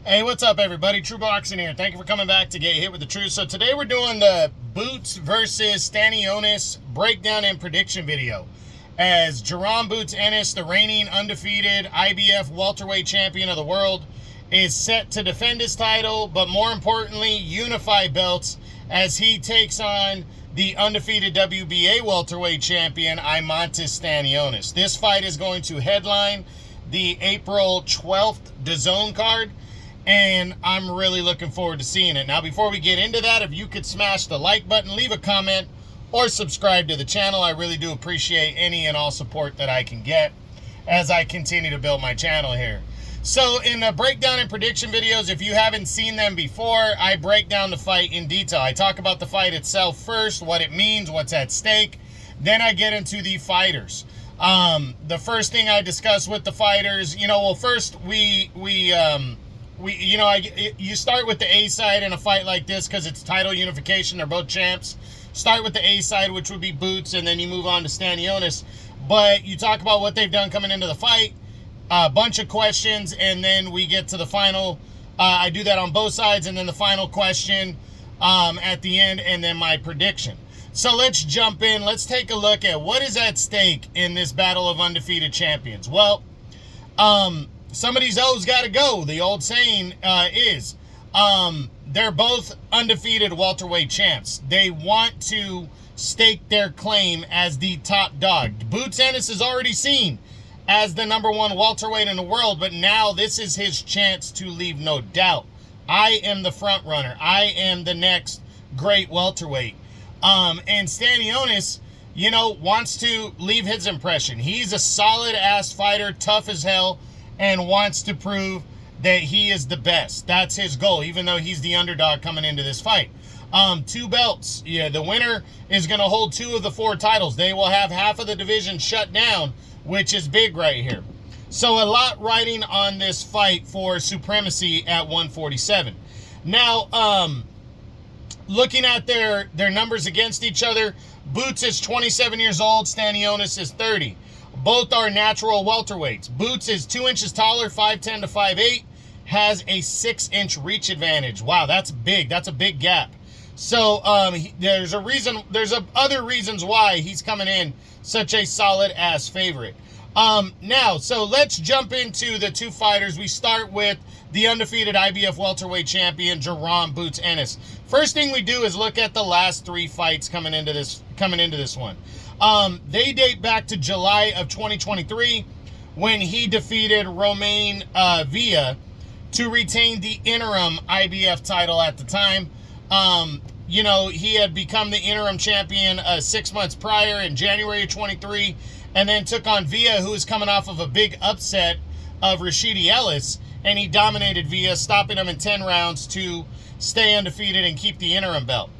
Hey, what's up, everybody? True Boxing here. Thank you for coming back to Get Hit with the Truth. So today we're doing the Boots versus Stannionis breakdown and prediction video. As Jerome Boots Ennis, the reigning undefeated IBF welterweight champion of the world, is set to defend his title, but more importantly, unify belts as he takes on the undefeated WBA welterweight champion, Imantas Stannionis. This fight is going to headline the April 12th DAZN card, and I'm really looking forward to seeing it. Now, before we get into that, if you could smash the like button, leave a comment, or subscribe to the channel, I really do appreciate any and all support that I can get as I continue to build my channel here. So in the breakdown and prediction videos, if you haven't seen them before, I break down the fight in detail. I talk about the fight itself first, what it means, what's at stake. Then I get into the fighters. The first thing I discuss with the fighters, first you start with the A side in a fight like this because it's title unification. They're both champs. Start with the A side, which would be Boots, and then you move on to Stannionis. But you talk about what they've done coming into the fight, a bunch of questions, and then we get to the final. I do that on both sides, and then the final question at the end, and then my prediction. So let's jump in. Let's take a look at what is at stake in this battle of undefeated champions. Well, some of these O's got to go. The old saying is they're both undefeated welterweight champs. They want to stake their claim as the top dog. Boots Ennis is already seen as the #1 welterweight in the world, but now this is his chance to leave no doubt. I am the front runner. I am the next great welterweight. And Stannionis, wants to leave his impression. He's a solid-ass fighter, tough as hell, and wants to prove that he is the best. That's his goal, even though he's the underdog coming into this fight. 2 belts. Yeah, the winner is going to hold 2 of the 4 titles. They will have half of the division shut down, which is big right here. So a lot riding on this fight for supremacy at 147. Now, looking at their numbers against each other, Boots is 27 years old, Stannionis is 30. Both are natural welterweights. Boots is 2 inches taller, 5'10" to 5'8", has a 6-inch reach advantage. Wow, that's big. That's a big gap. So there's other reasons why he's coming in such a solid-ass favorite. Now, so let's jump into the 2 fighters. We start with the undefeated IBF welterweight champion, Jerome Boots Ennis. First thing we do is look at the last 3 fights coming into this one. They date back to July of 2023 when he defeated Romain Villa to retain the interim IBF title at the time. He had become the interim champion 6 months prior in January of 23, and then took on Villa, who was coming off of a big upset of Rashidi Ellis, and he dominated Villa, stopping him in 10 rounds to stay undefeated and keep the interim belt.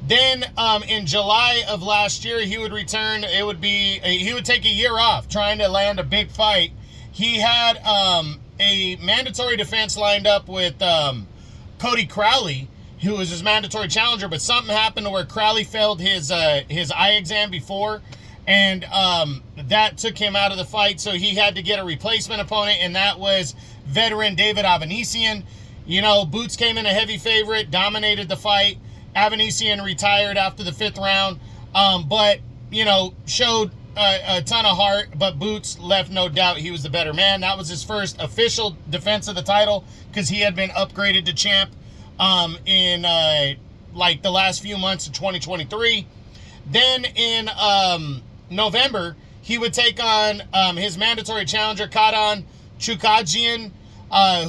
Then in July of last year, he would return. He would take a year off trying to land a big fight. He had a mandatory defense lined up with Cody Crowley, who was his mandatory challenger, but something happened to where Crowley failed his eye exam before, and that took him out of the fight, so he had to get a replacement opponent, and that was veteran David Avanesian. Boots came in a heavy favorite, dominated the fight. Avanesian retired after the 5th round, but, showed a ton of heart, but Boots left no doubt he was the better man. That was his first official defense of the title because he had been upgraded to champ in the last few months of 2023. Then in November, he would take on his mandatory challenger, Kadon Chukagian,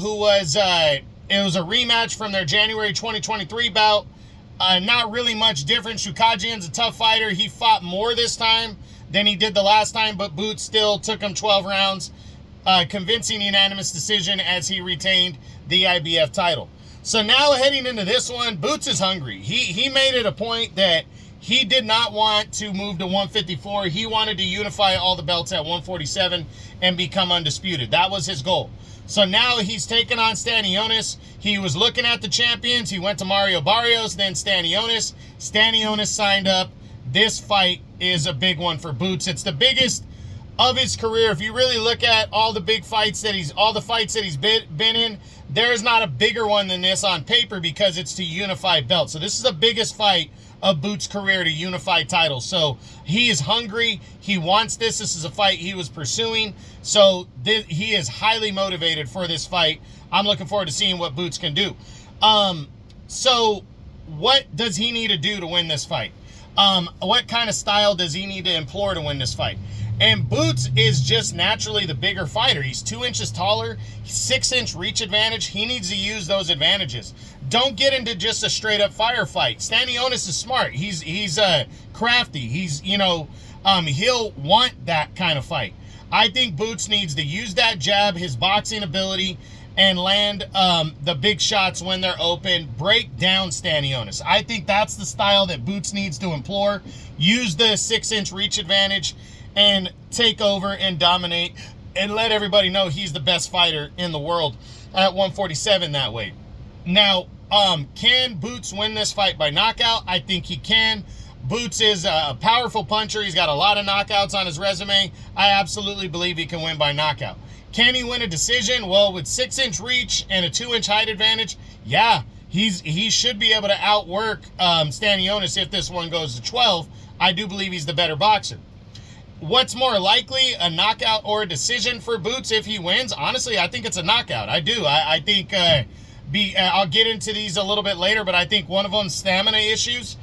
who was, it was a rematch from their January 2023 bout. Not really much different. Chukagian's a tough fighter. He fought more this time than he did the last time, but Boots still took him 12 rounds, convincing unanimous decision as he retained the IBF title. So now heading into this one, Boots is hungry. He made it a point that he did not want to move to 154. He wanted to unify all the belts at 147 and become undisputed. That was his goal. So now he's taking on Stannionis. He was looking at the champions. He went to Mario Barrios, then Stannionis. Stannionis signed up. This fight is a big one for Boots. It's the biggest of his career, if you really look at all the fights that he's been in, there's not a bigger one than this on paper because it's to unify belts. So this is the biggest fight of Boots' career to unify titles. So he is hungry. He wants this. This is a fight he was pursuing. So he is highly motivated for this fight. I'm looking forward to seeing what Boots can do. So what does he need to do to win this fight? What kind of style does he need to employ to win this fight? And Boots is just naturally the bigger fighter. He's 2 inches taller, 6-inch reach advantage. He needs to use those advantages. Don't get into just a straight up firefight. Stannionis is smart. He's crafty. He'll want that kind of fight. I think Boots needs to use that jab, his boxing ability, and land the big shots when they're open. Break down Stannionis. I think that's the style that Boots needs to employ. Use the 6-inch reach advantage and take over and dominate and let everybody know he's the best fighter in the world at 147 that way. Now, can Boots win this fight by knockout? I think he can. Boots is a powerful puncher. He's got a lot of knockouts on his resume. I absolutely believe he can win by knockout. Can he win a decision? Well, with 6-inch reach and a 2-inch height advantage, yeah, he should be able to outwork Stannionis if this one goes to 12. I do believe he's the better boxer. What's more likely, a knockout or a decision for Boots if he wins? Honestly, I think it's a knockout. I do. I think I'll get into these a little bit later, but I think one of them stamina issues.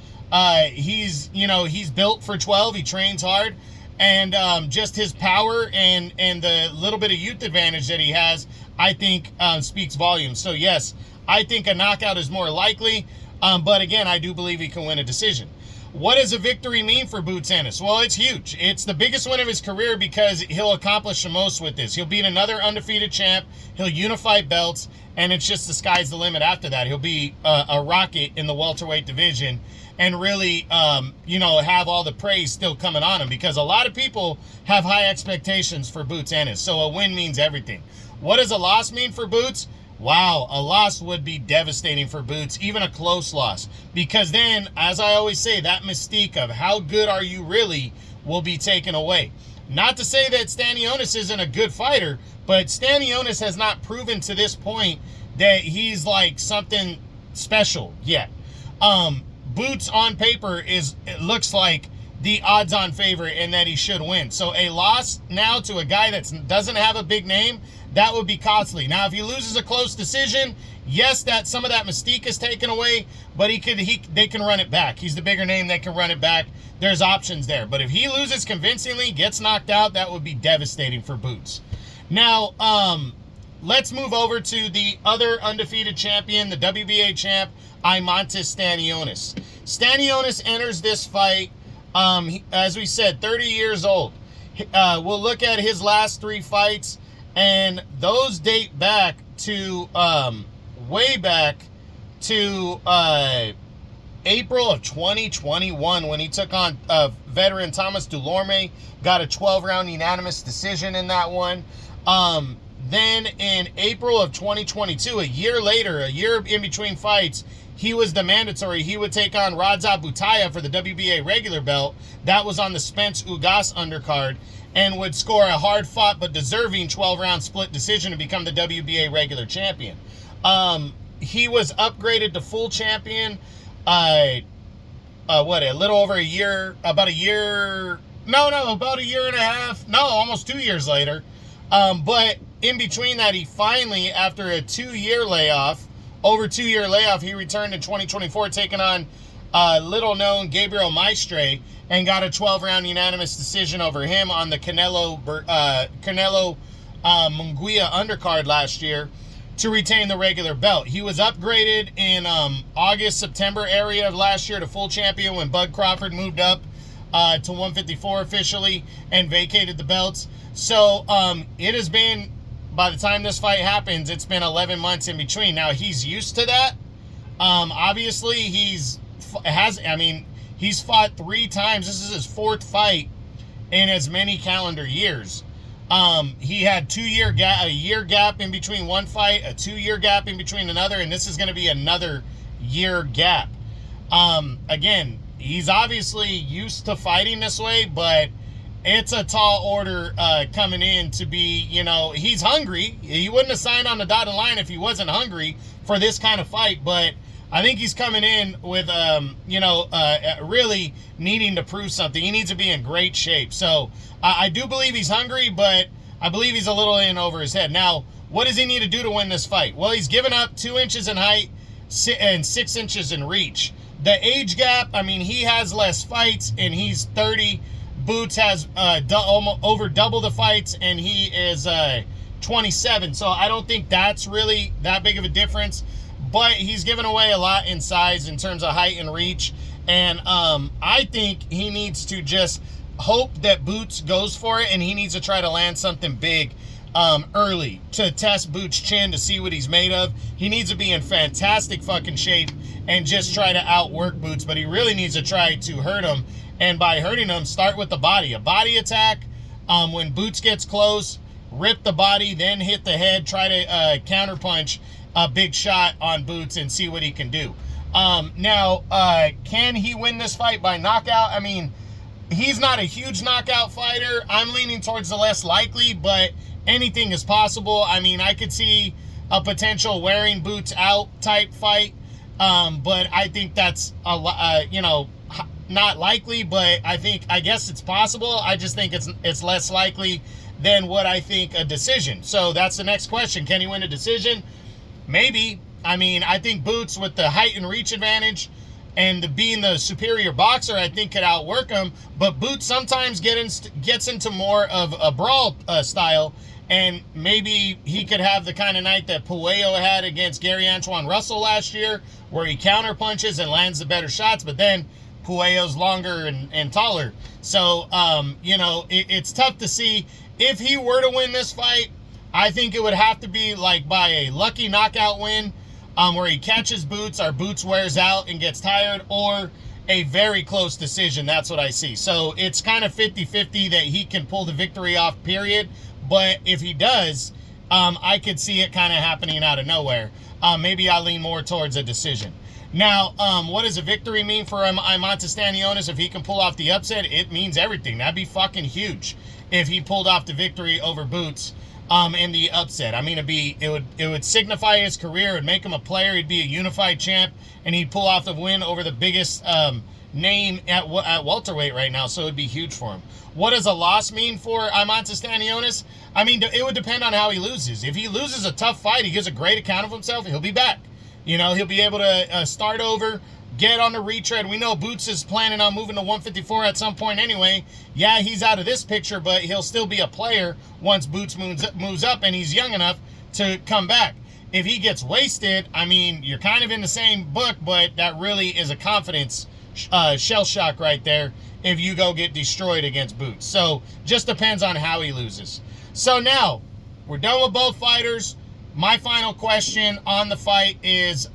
He's built for 12. He trains hard, and just his power and the little bit of youth advantage that he has, I think speaks volumes. So yes, I think a knockout is more likely, but again, I do believe he can win a decision. What does a victory mean for Boots Ennis? Well, it's huge. It's the biggest win of his career because he'll accomplish the most with this. He'll beat another undefeated champ. He'll unify belts, and it's just the sky's the limit after that. He'll be a rocket in the welterweight division and really, have all the praise still coming on him because a lot of people have high expectations for Boots Ennis. So a win means everything. What does a loss mean for Boots? Wow, a loss would be devastating for Boots, even a close loss. Because then, as I always say, that mystique of how good are you really will be taken away. Not to say that Stannionis isn't a good fighter, but Stannionis has not proven to this point that he's like something special yet. Boots on paper it looks like the odds-on favorite and that he should win. So a loss now to a guy that doesn't have a big name, that would be costly. Now, if he loses a close decision, yes, that some of that mystique is taken away, but they can run it back. He's the bigger name, they can run it back. There's options there. But if he loses convincingly, gets knocked out, that would be devastating for Boots. Now, let's move over to the other undefeated champion, the WBA champ, Imantas Stannionis. Stannionis enters this fight, as we said, 30 years old. We'll look at his last 3 fights. And those date back to way back to April of 2021 when he took on veteran Thomas Delorme, got a 12-round unanimous decision in that one. Then in April of 2022, a year later, a year in between fights, he was the mandatory. He would take on Radza Butaya for the WBA regular belt. That was on the Spence Ugas undercard, and would score a hard-fought but deserving 12-round split decision to become the WBA regular champion. He was upgraded to full champion, a little over a year, about a year and a half, almost 2 years later. But in between that, he finally, after a 2-year layoff, he returned in 2024, taking on little-known Gabriel Maestre, and got a 12-round unanimous decision over him on the Canelo Munguia undercard last year to retain the regular belt. He was upgraded in August, September area of last year to full champion when Bud Crawford moved up to 154 officially and vacated the belts. So it has been, by the time this fight happens, it's been 11 months in between. Now, he's used to that. Obviously, he's fought 3 times. This is his 4th fight in as many calendar years. He had a year gap in between one fight, a 2-year gap in between another, and this is going to be another year gap. Again, he's obviously used to fighting this way, but it's a tall order coming in to be, he's hungry. He wouldn't have signed on the dotted line if he wasn't hungry for this kind of fight, but I think he's coming in with, really needing to prove something. He needs to be in great shape. So I do believe he's hungry, but I believe he's a little in over his head. Now, what does he need to do to win this fight? Well, he's given up 2 inches in height and 6 inches in reach. The age gap, I mean, he has less fights, and he's 30. Boots has over double the fights, and he is 27. So I don't think that's really that big of a difference. But he's given away a lot in size in terms of height and reach. And I think he needs to just hope that Boots goes for it, and he needs to try to land something big early to test Boots' chin to see what he's made of. He needs to be in fantastic fucking shape and just try to outwork Boots, but he really needs to try to hurt him. And by hurting him, start with the body. A body attack, when Boots gets close, rip the body, then hit the head, try to counterpunch a big shot on Boots and see what he can do. Now, can he win this fight by knockout? I mean, he's not a huge knockout fighter. I'm leaning towards the less likely, but anything is possible. I mean, I could see a potential wearing Boots out type fight, but I think that's not likely, but I guess it's possible. I just think it's less likely than what I think a decision. So that's the next question. Can he win a decision? Maybe. I mean, I think Boots, with the height and reach advantage and being the superior boxer, I think could outwork him. But Boots sometimes gets into more of a brawl style, and maybe he could have the kind of night that Puello had against Gary Antoine Russell last year, where he counterpunches and lands the better shots, but then Puello's longer and taller. So, it's tough to see. If he were to win this fight, I think it would have to be like by a lucky knockout win, where he catches Boots, or Boots wears out and gets tired, or a very close decision. That's what I see. So it's kind of 50-50 that he can pull the victory off, period. But if he does, I could see it kind of happening out of nowhere. Maybe I lean more towards a decision. Now, what does a victory mean for Imanta Stannionis? If he can pull off the upset, it means everything. That'd be fucking huge if he pulled off the victory over Boots in the upset. I mean, it would signify his career. It would make him a player. He'd be a unified champ, and he'd pull off the win over the biggest name at welterweight right now. So it'd be huge for him. What does a loss mean for Imanta Stannionis? I mean, it would depend on how he loses. If he loses a tough fight, he gives a great account of himself, he'll be back. He'll be able to start over, get on the retread. We know Boots is planning on moving to 154 at some point anyway. Yeah, he's out of this picture, but he'll still be a player once Boots moves up, and he's young enough to come back. If he gets wasted, I mean, you're kind of in the same book, but that really is a confidence shell shock right there if you go get destroyed against Boots. So just depends on how he loses. So now we're done with both fighters. My final question on the fight is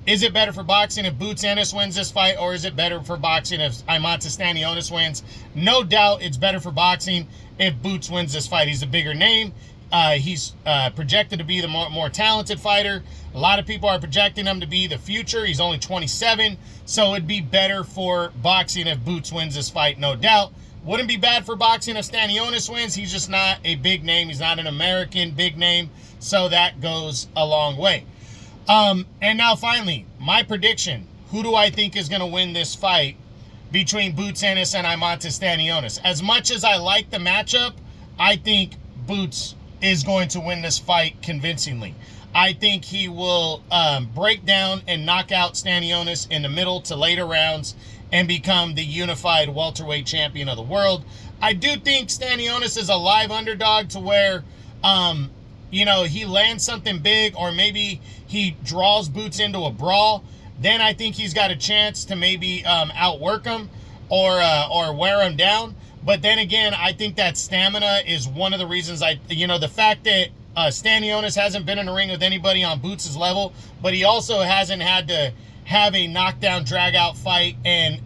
it better for boxing if Boots Ennis wins this fight, or is it better for boxing if Imanta Stannionis wins? No doubt it's better for boxing if Boots wins this fight. He's a bigger name. He's projected to be the more talented fighter. A lot of people are projecting him to be the future. He's only 27, so it'd be better for boxing if Boots wins this fight, no doubt. Wouldn't be bad for boxing if Stannionis wins. He's just not a big name. He's not an American big name, so that goes a long way. And now finally, my prediction. Who do I think is going to win this fight between Boots Ennis and Imanta Stannionis? As much as I like the matchup, I think Boots is going to win this fight convincingly. I think he will break down and knock out Stannionis in the middle to later rounds and become the unified welterweight champion of the world. I do think Stannionis is a live underdog to where, he lands something big, or maybe he draws Boots into a brawl. Then I think he's got a chance to maybe outwork him or wear him down. But then again, I think that stamina is one of the reasons the fact that Stannionis hasn't been in the ring with anybody on Boots' level, but he also hasn't had to have a knockdown, drag-out fight and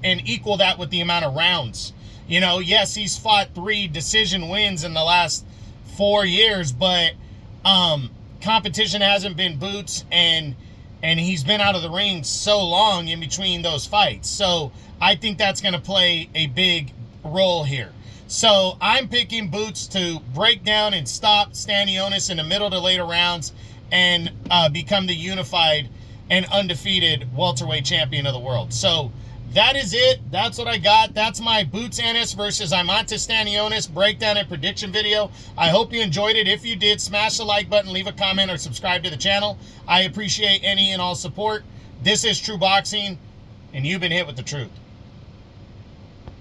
equal that with the amount of rounds. Yes, he's fought 3 decision wins in the last 4 years, but competition hasn't been Boots, and he's been out of the ring so long in between those fights. So I think that's going to play a big role here. So I'm picking Boots to break down and stop Stannionis in the middle to later rounds and become the unified and undefeated welterweight champion of the world. So that is it. That's what I got. That's my Boots Ennis versus Imanta Stannionis breakdown and prediction video. I hope you enjoyed it. If you did, smash the like button, leave a comment, or subscribe to the channel. I appreciate any and all support. This is True Boxing, and you've been hit with the truth.